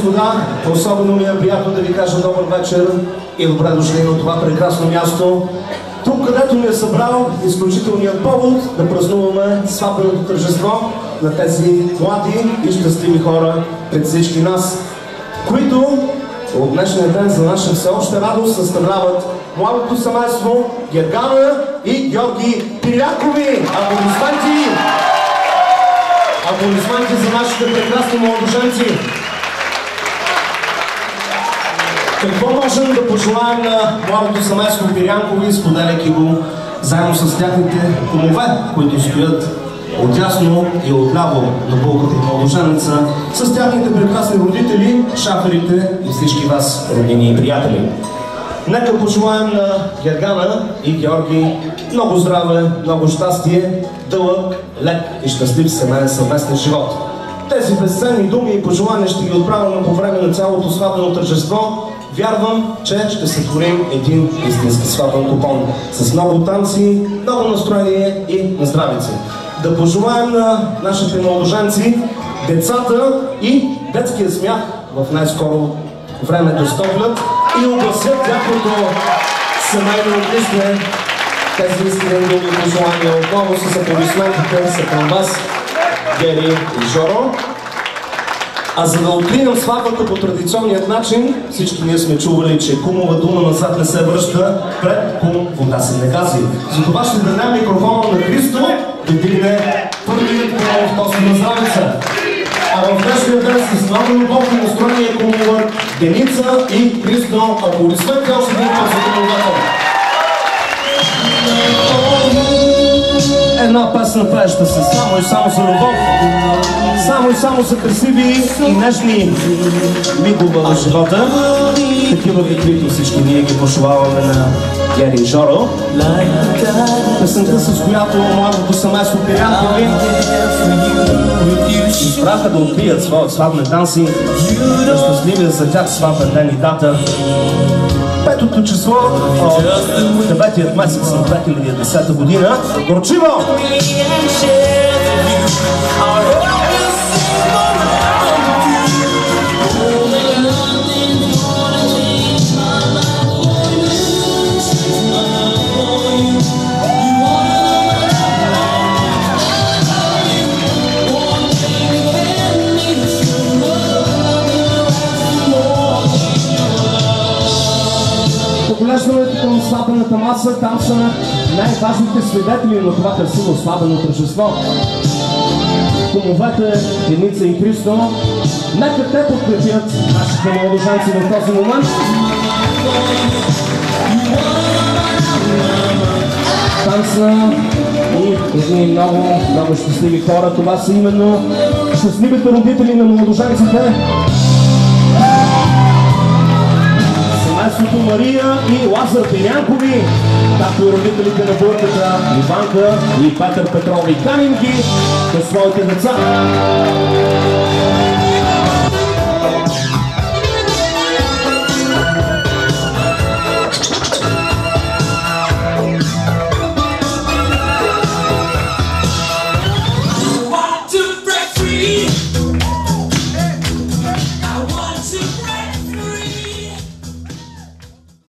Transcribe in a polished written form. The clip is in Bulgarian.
господа, особено ми е приятно да ви кажа добър вечер и добре дошли на това прекрасно място. Тук, където ни е събрал изключителният повод да празнуваме сватбеното тържество на тези млади и щастливи хора пред всички нас, които от днешния ден за наша всеобща радост съставляват младото семейство Гергана и Георги Пирякови. Аплодисменти! Аплодисменти за нашите прекрасни младоженци! Какво можем да пожелаем на младото семейство Пирянкови, споделяйки го заедно с тяхните кумове, които стоят отясно и отляво на булката и младоженеца, с тяхните прекрасни родители, шаферите и всички вас, роднини и приятели. Нека пожелаем на Гергана и Георги много здраве, много щастие, дълъг, лек и щастлив семейен съвместен живот. Тези безценни думи и пожелания ще ги отправяме по време на цялото сватбено тържество. Вярвам, че ще сътворим един истински сватбен купон с много танци, много настроение и на здравица. Да пожелаем на нашите младоженци децата и детския смях в най-скоро време да стоплят и угласят тяхното семейно отличие. Тези искрени думи и пожелания отново с аплодисментите са към вас, Гери и Жоро. А за да открием сватбата по традиционният начин, всички ние сме чували, че кумова дума назад не се връща, пред кум вода се не гази. Затова ще дадем микрофона на Христо да дигне първият в този на здравица. А в днешния ден с много любов и настроение кумова Деница и Христо. Аплодисменти още един път за кумовата. Една песна пееща се само и само за любов, само и само за красиви и нежни мигове в живота, такива каквито всички ние ги пожелаваме на Гери и Жоро. Песента, с която младото семейство Пирянкови избраха да открият своят сватбен танци на щастливия за тях сватбен ден и дата. Петото число от 9-тият месец на 2010 година. Горчиво! Поглеждането към сватбената маса, там са най-важните свидетели на това красиво сватбено тържество. Кумовете Деница и Христо, нека те подкрепят нашите младоженци в този момент. Там са и едни много щастливи хора. Това са именно щастливите родители на младоженците. Семейството Мария и Лазар Пирянкови, както и родителите на бурката Иванка и Петър Петров, и каним ги със своите деца.